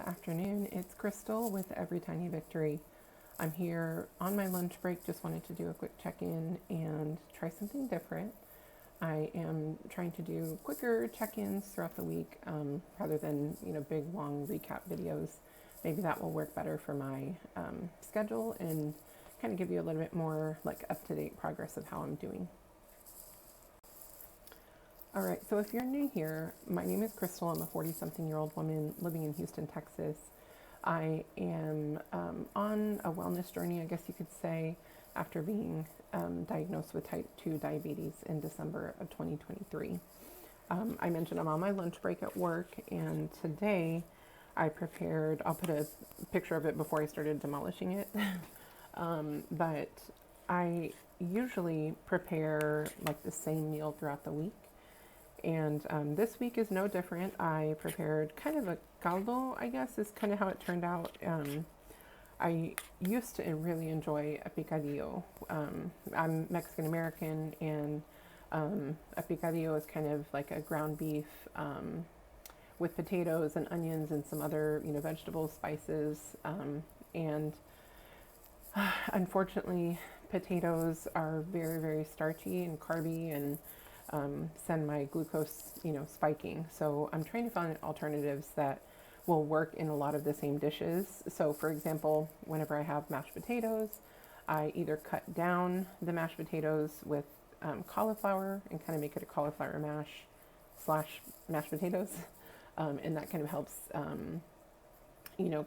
afternoon. It's Crystal with Every Tiny Victory. I'm here on my lunch break. Just wanted to do a quick check-in and try something different. I am trying to do quicker check-ins throughout the week rather than big long recap videos. Maybe that will work better for my schedule and kind of give you a little bit more like up-to-date progress of how I'm doing. All right, so if you're new here, my name is Crystal. I'm a 40-something-year-old woman living in Houston, Texas. I am on a wellness journey, I guess you could say, after being diagnosed with type 2 diabetes in December of 2023. I mentioned I'm on my lunch break at work, and today I prepared, I'll put a picture of it before I started demolishing it, but I usually prepare like the same meal throughout the week. And this week is no different. I prepared kind of a caldo, I guess, is kind of how it turned out. I used to really enjoy a picadillo. I'm Mexican American, and a picadillo is kind of like a ground beef with potatoes and onions and some other, vegetables, spices. And unfortunately, potatoes are very, very starchy and carby and send my glucose, spiking. So I'm trying to find alternatives that will work in a lot of the same dishes. So for example, whenever I have mashed potatoes, I either cut down the mashed potatoes with cauliflower and kind of make it a cauliflower mash slash mashed potatoes. And that kind of helps,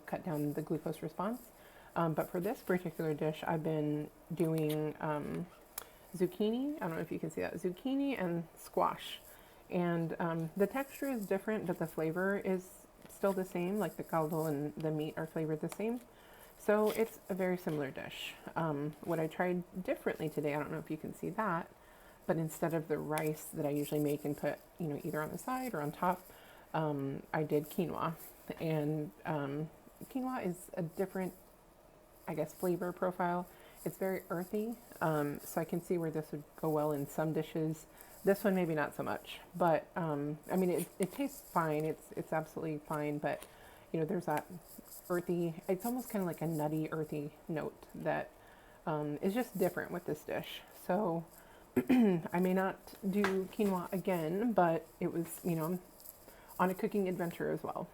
cut down the glucose response. But for this particular dish, I've been doing zucchini. I don't know if you can see that. Zucchini and squash. And the texture is different, but the flavor is still the same. Like the caldo and the meat are flavored the same. So it's a very similar dish. What I tried differently today, I don't know if you can see that, but instead of the rice that I usually make and put, either on the side or on top, I did quinoa. And quinoa is a different, I guess, flavor profile. It's very earthy, so I can see where this would go well in some dishes. This one maybe not so much, but I mean it tastes fine. It's absolutely fine, but there's that earthy. It's almost kind of like a nutty, earthy note that is just different with this dish. So I may not do quinoa again, but it was on a cooking adventure as well.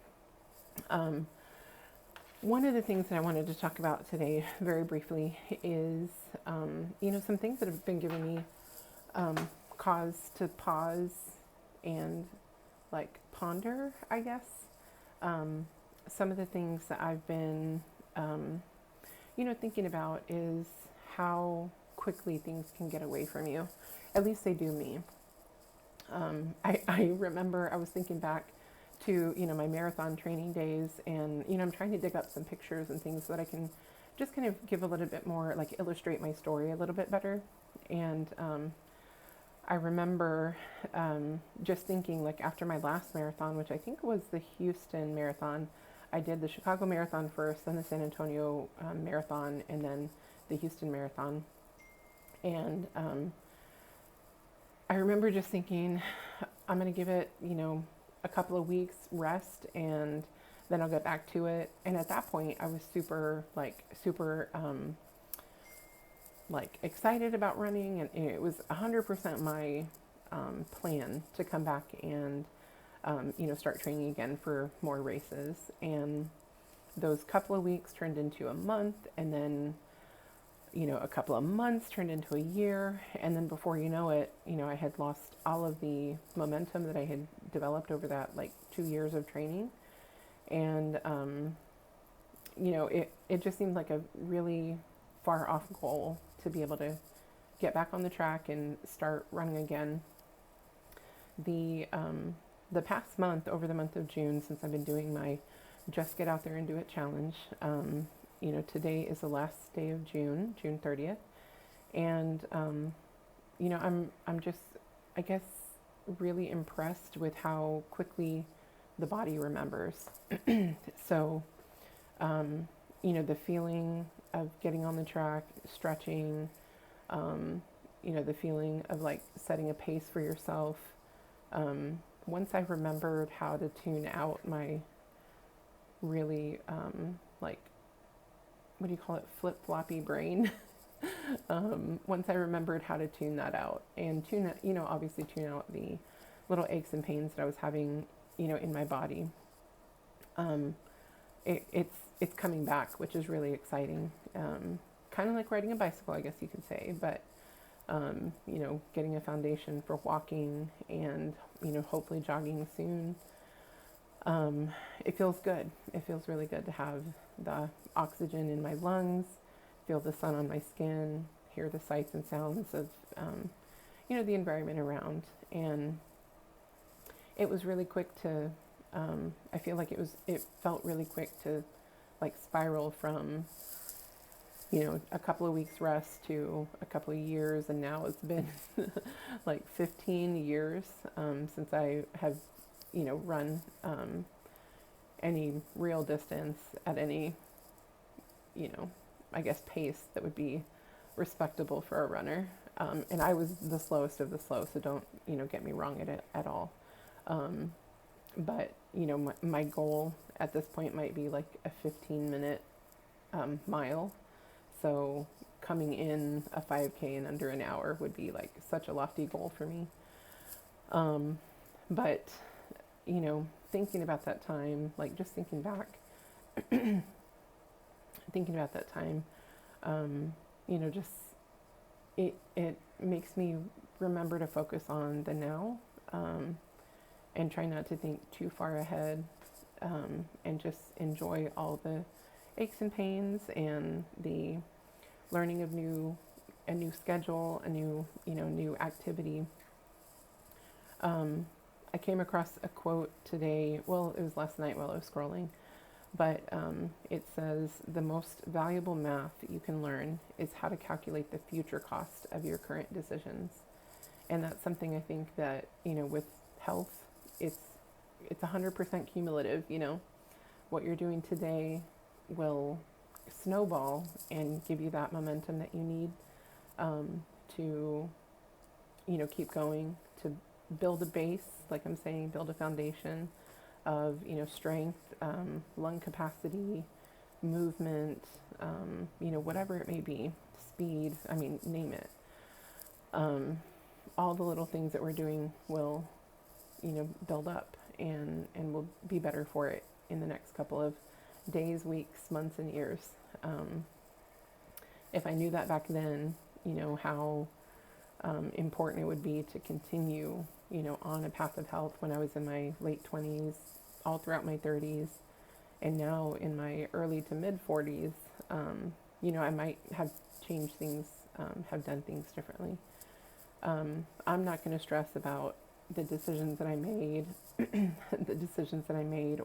One of the things that I wanted to talk about today very briefly is, some things that have been giving me cause to pause and like ponder, I guess. Some of the things that I've been, thinking about is how quickly things can get away from you. At least they do me. I remember I was thinking back to my marathon training days, and I'm trying to dig up some pictures and things so that I can just kind of give a little bit more, like illustrate my story a little bit better. And I remember just thinking, like, after my last marathon, which I think was the Houston Marathon, I did the Chicago Marathon first, then the San Antonio Marathon, and then the Houston Marathon. And I remember just thinking, I'm going to give it, a couple of weeks rest, and then I'll get back to it. And at that point, I was super excited about running, and it was 100% my plan to come back and start training again for more races. And those couple of weeks turned into a month, and then a couple of months turned into a year, and then before you know it, I had lost all of the momentum that I had developed over that 2 years of training. And it just seemed like a really far off goal to be able to get back on the track and start running again. The past month, over the month of June, since I've been doing my Just Get Out There and Do It challenge, today is the last day of June 30th. And, I'm just, I guess, really impressed with how quickly the body remembers. So, the feeling of getting on the track, stretching, the feeling of setting a pace for yourself. Once I remembered how to tune out my really like, what do you call it, flip-floppy brain. Once I remembered how to tune that out and tune it, obviously tune out the little aches and pains that I was having, in my body. It's coming back, which is really exciting. Kind of like riding a bicycle, I guess you could say, but getting a foundation for walking and, hopefully jogging soon. It feels good. It feels really good to have the oxygen in my lungs, feel the sun on my skin, hear the sights and sounds of, the environment around. And it was really quick to, I feel like it felt really quick to like spiral from, a couple of weeks rest to a couple of years. And now it's been like 15 years since I have, run any real distance at any, I guess pace that would be respectable for a runner. And I was the slowest of the slow, so don't, get me wrong at all. But, my goal at this point might be like a 15-minute mile. So coming in a 5K in under an hour would be like such a lofty goal for me. But, thinking about that time, like just thinking back, thinking about that time, just it makes me remember to focus on the now, and try not to think too far ahead, and just enjoy all the aches and pains and the learning of a new schedule, a new activity. I came across a quote today, well, it was last night while I was scrolling, but it says, the most valuable math you can learn is how to calculate the future cost of your current decisions. And that's something I think that, with health, it's 100% cumulative. What you're doing today will snowball and give you that momentum that you need to, keep going, to build a base, like I'm saying, build a foundation of, strength, lung capacity, movement, whatever it may be, speed, name it. All the little things that we're doing will, build up and will be better for it in the next couple of days, weeks, months, and years. If I knew that back then, how important it would be to continue, on a path of health when I was in my late 20s, all throughout my 30s, and now in my early to mid 40s, I might have changed things, have done things differently. I'm not going to stress about the decisions that I made,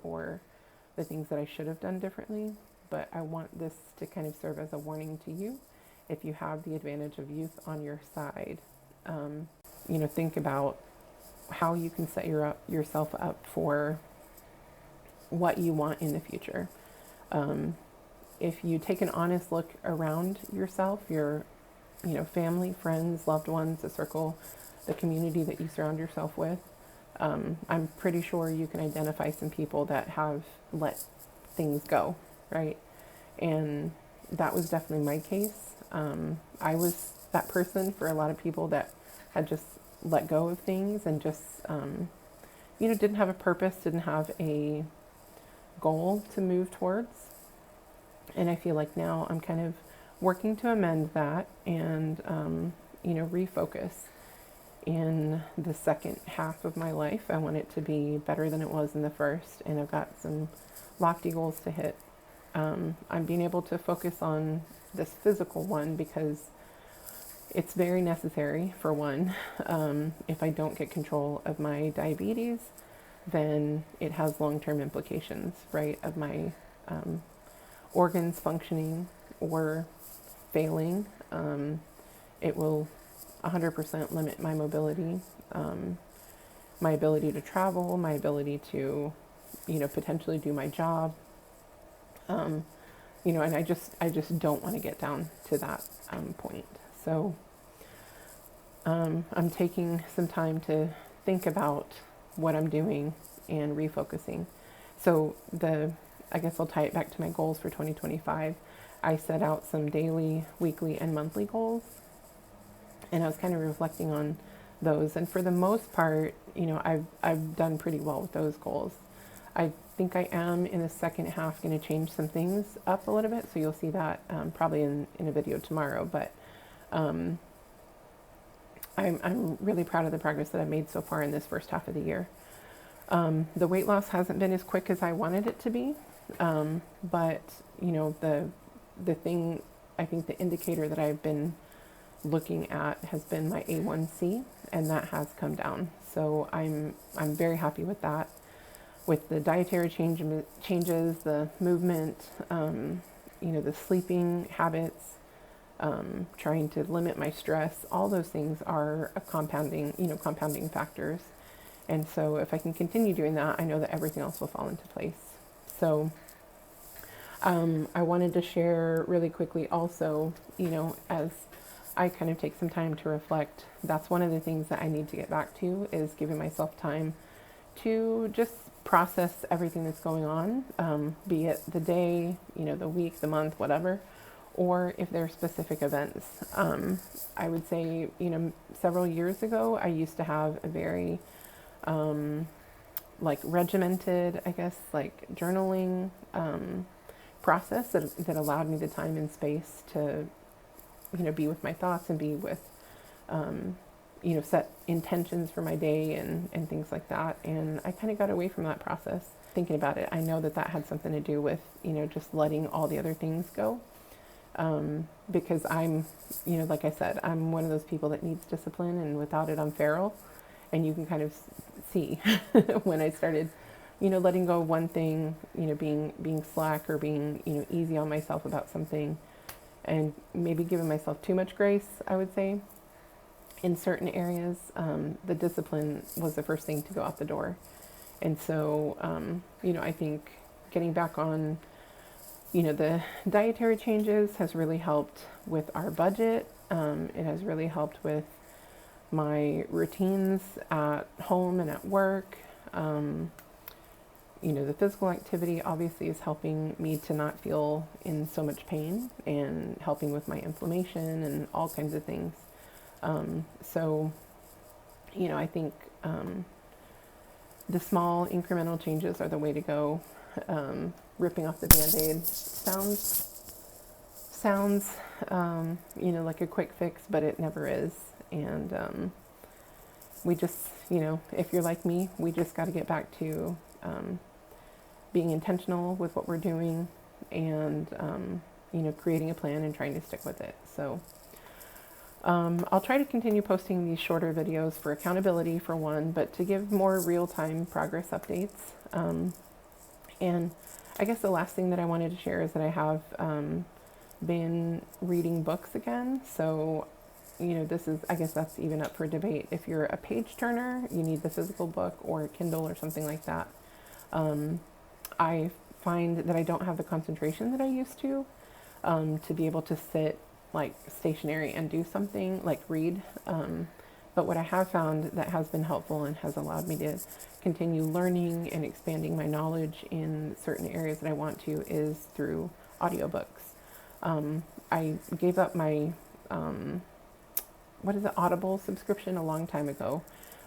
or the things that I should have done differently, but I want this to kind of serve as a warning to you. If you have the advantage of youth on your side, think about how you can set yourself up for what you want in the future. If you take an honest look around yourself, your family, friends, loved ones, the circle, the community that you surround yourself with, I'm pretty sure you can identify some people that have let things go, right? And that was definitely my case. I was that person for a lot of people that had just let go of things and just, didn't have a purpose, didn't have a goal to move towards. And I feel like now I'm kind of working to amend that and, refocus. In the second half of my life, I want it to be better than it was in the first, and I've got some lofty goals to hit. I'm being able to focus on this physical one because it's very necessary, for one. If I don't get control of my diabetes, then it has long-term implications, right, of my organs functioning or failing. It will 100% limit my mobility, my ability to travel, my ability to, potentially do my job. And I just don't want to get down to that point. So I'm taking some time to think about what I'm doing and refocusing. So the I guess I'll tie it back to my goals for 2025. I set out some daily, weekly, and monthly goals, and I was kind of reflecting on those. And for the most part, I've done pretty well with those goals. I think I am in the second half going to change some things up a little bit, so you'll see that probably in a video tomorrow. But I'm really proud of the progress that I've made so far in this first half of the year. The weight loss hasn't been as quick as I wanted it to be, but the thing, I think the indicator that I've been looking at has been my A1C, and that has come down. So I'm very happy with that. With the dietary changes, the movement, the sleeping habits, trying to limit my stress, all those things are compounding factors. And so if I can continue doing that, I know that everything else will fall into place. So I wanted to share really quickly also, as I kind of take some time to reflect, that's one of the things that I need to get back to, is giving myself time to just process everything that's going on, be it the day, the week, the month, whatever, or if there are specific events. I would say, several years ago, I used to have a very regimented, I guess, journaling process that allowed me the time and space to, be with my thoughts and be with, set intentions for my day and things like that. And I kind of got away from that process. Thinking about it, I know that had something to do with, just letting all the other things go. Because I'm, like I said, I'm one of those people that needs discipline, and without it, I'm feral. And you can kind of see when I started, letting go of one thing, being slack or being, easy on myself about something, and maybe giving myself too much grace, I would say, in certain areas. The discipline was the first thing to go out the door. And so, I think getting back on, the dietary changes has really helped with our budget. It has really helped with my routines at home and at work. The physical activity obviously is helping me to not feel in so much pain, and helping with my inflammation and all kinds of things. So, I think the small incremental changes are the way to go. Ripping off the Band-Aid sounds like a quick fix, but it never is. And we just, if you're like me, we just got to get back to being intentional with what we're doing, and creating a plan and trying to stick with it. So I'll try to continue posting these shorter videos for accountability, for one, but to give more real-time progress updates. And I guess the last thing that I wanted to share is that I have been reading books again. So, I guess that's even up for debate. If you're a page turner, you need the physical book or Kindle or something like that. I find that I don't have the concentration that I used to be able to sit stationary and do something like read. But what I have found that has been helpful and has allowed me to continue learning and expanding my knowledge in certain areas that I want to is through audiobooks. I gave up my, Audible subscription a long time ago,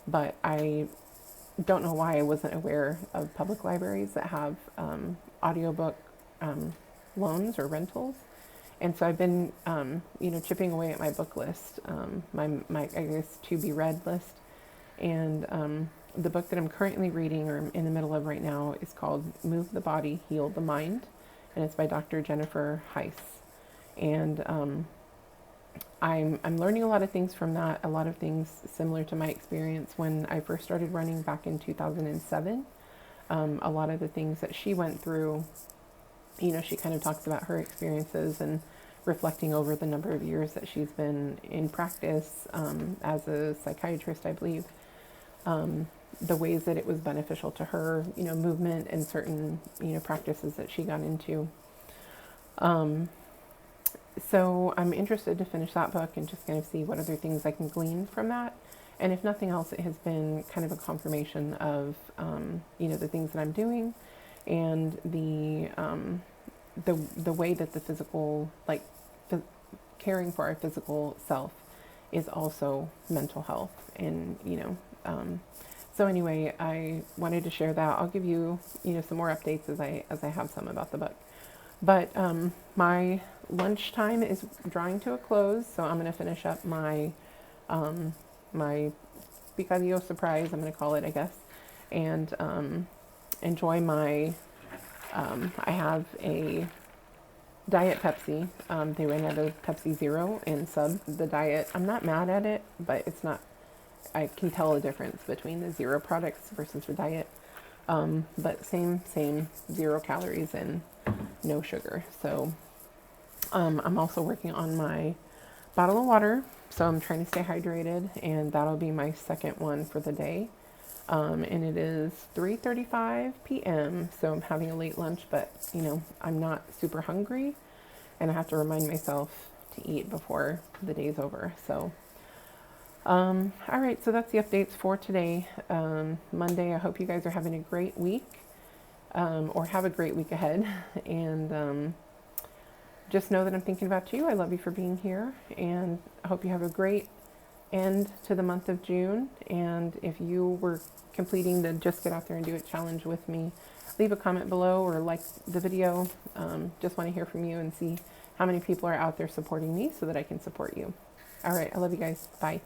but I don't know why I wasn't aware of public libraries that have audiobook loans or rentals. And so I've been, chipping away at my book list, my I guess to be read list. And the book that I'm currently reading, or in the middle of right now, is called Move the Body, Heal the Mind. And it's by Dr. Jennifer Heiss. And I'm learning a lot of things from that, a lot of things similar to my experience when I first started running back in 2007. A lot of the things that she went through, she kind of talks about her experiences and reflecting over the number of years that she's been in practice as a psychiatrist, I believe, the ways that it was beneficial to her, movement and certain, practices that she got into. So I'm interested to finish that book and just kind of see what other things I can glean from that. And if nothing else, it has been kind of a confirmation of, the things that I'm doing and the way that the physical, like caring for our physical self, is also mental health. And so anyway, I wanted to share that. I'll give you some more updates as I have some about the book. But my lunchtime is drawing to a close, so I'm going to finish up my my picadillo surprise, I'm going to call it, I guess, and enjoy my. I have a Diet Pepsi. They ran out of Pepsi Zero and subbed the diet. I'm not mad at it, but it's not. I can tell a difference between the zero products versus the diet. But same, 0 calories and no sugar. So I'm also working on my bottle of water. So I'm trying to stay hydrated, and that'll be my second one for the day. And it is 3:35 p.m. So I'm having a late lunch, but I'm not super hungry, and I have to remind myself to eat before the day's over. So all right, so that's the updates for today, Monday. I hope you guys are having a great week, or have a great week ahead. And just know that I'm thinking about you. I love you for being here, and I hope you have a great end to the month of June. And if you were completing the Just Get Out There and Do It challenge with me, leave a comment below or like the video. Just want to hear from you and see how many people are out there supporting me so that I can support you. All right, I love you guys. Bye.